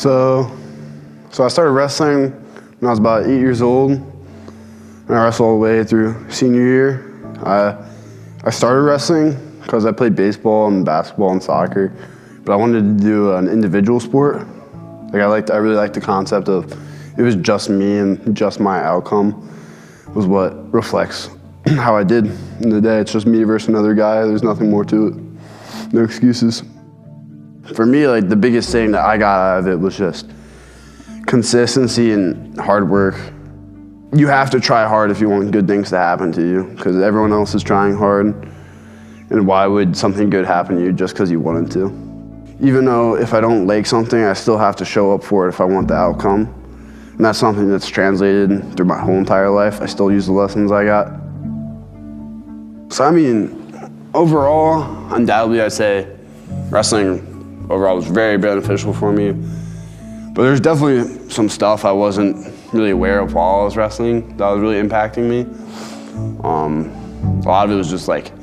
So I started wrestling when I was about 8 years old, and I wrestled all the way through senior year. I started wrestling because I played baseball and basketball and soccer, but I wanted to do an individual sport. I really liked the concept of it was just me and just my outcome was what reflects how I did in the day. It's just me versus another guy. There's nothing more to it. No excuses. For me, like the biggest thing that I got out of it was just consistency and hard work. You have to try hard if you want good things to happen to you, because everyone else is trying hard. And why would something good happen to you just because you wanted to? Even though if I don't like something, I still have to show up for it if I want the outcome. And that's something that's translated through my whole entire life. I still use the lessons I got. So I mean, overall, undoubtedly I'd say wrestling overall was very beneficial for me. But there's definitely some stuff I wasn't really aware of while I was wrestling that was really impacting me. A lot of it was just like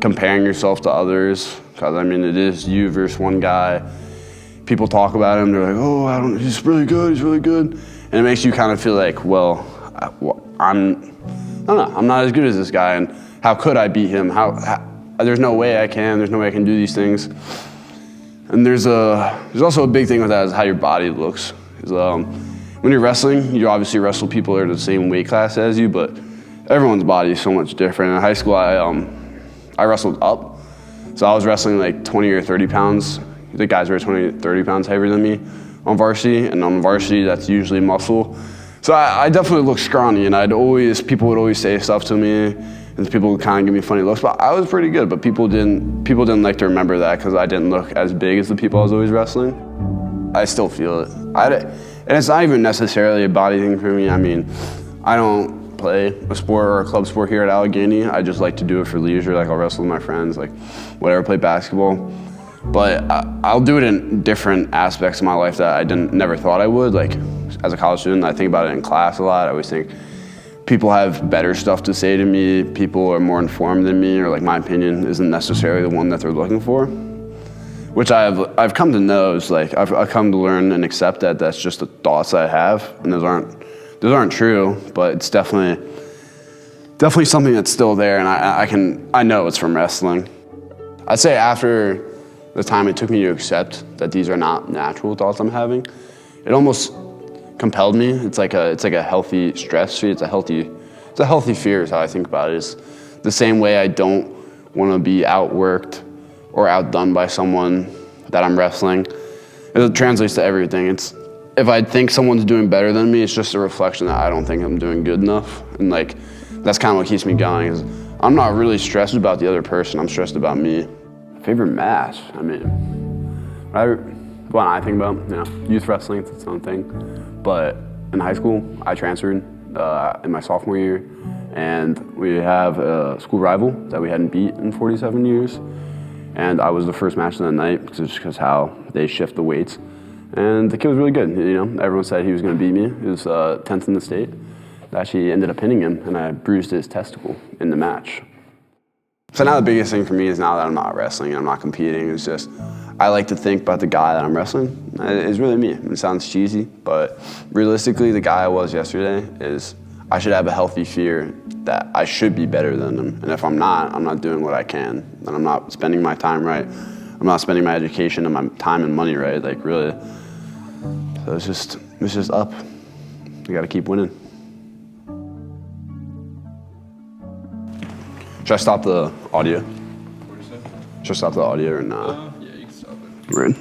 comparing yourself to others, because I mean it is you versus one guy. People talk about him, they're like, oh, he's really good, and it makes you kind of feel like, well, I'm not as good as this guy, and how could I beat him? There's no way I can. There's no way I can do these things. And there's also a big thing with that is how your body looks. When you're wrestling, you obviously wrestle people that are the same weight class as you, but everyone's body is so much different. In high school, I wrestled up, so I was wrestling like 20 or 30 pounds. The guys were 20, 30 pounds heavier than me on varsity, and on varsity, that's usually muscle. So I definitely looked scrawny, and people would always say stuff to me, and people would kind of give me funny looks, but I was pretty good, but people didn't like to remember that because I didn't look as big as the people I was always wrestling. I still feel it. And it's not even necessarily a body thing for me. I mean, I don't play a sport or a club sport here at Allegheny. I just like to do it for leisure, like I'll wrestle with my friends, like whatever, play basketball. But I'll do it in different aspects of my life that I never thought I would. Like as a college student, I think about it in class a lot. I always think people have better stuff to say to me, people are more informed than me, or like my opinion isn't necessarily the one that they're looking for. Which I've come to know is like, I've come to learn and accept that that's just the thoughts I have, and those aren't true, but it's definitely something that's still there, and I know it's from wrestling. I'd say after the time it took me to accept that these are not natural thoughts I'm having, it almost compelled me. It's like a healthy stress free. It's a healthy fear is how I think about it. It's the same way I don't want to be outworked or outdone by someone that I'm wrestling. It translates to everything. If I think someone's doing better than me, it's just a reflection that I don't think I'm doing good enough. And like, that's kind of what keeps me going, is I'm not really stressed about the other person, I'm stressed about me. Favorite match? I mean, when I think about, youth wrestling, it's its own thing. But in high school, I transferred in my sophomore year, and we have a school rival that we hadn't beat in 47 years. And I was the first match of the night, just because how they shift the weights. And the kid was really good, Everyone said he was going to beat me. He was 10th in the state. I actually ended up pinning him, and I bruised his testicle in the match. So now the biggest thing for me is now that I'm not wrestling and I'm not competing, it's just, I like to think about the guy that I'm wrestling. It's really me. It sounds cheesy, but realistically, the guy I was yesterday is, I should have a healthy fear that I should be better than him. And if I'm not doing what I can. And I'm not spending my time right. I'm not spending my education and my time and money right, like really. So it's just up. You gotta keep winning. Should I stop the audio? What did you say? Should I stop the audio or not? Yeah, you can stop it. You ready?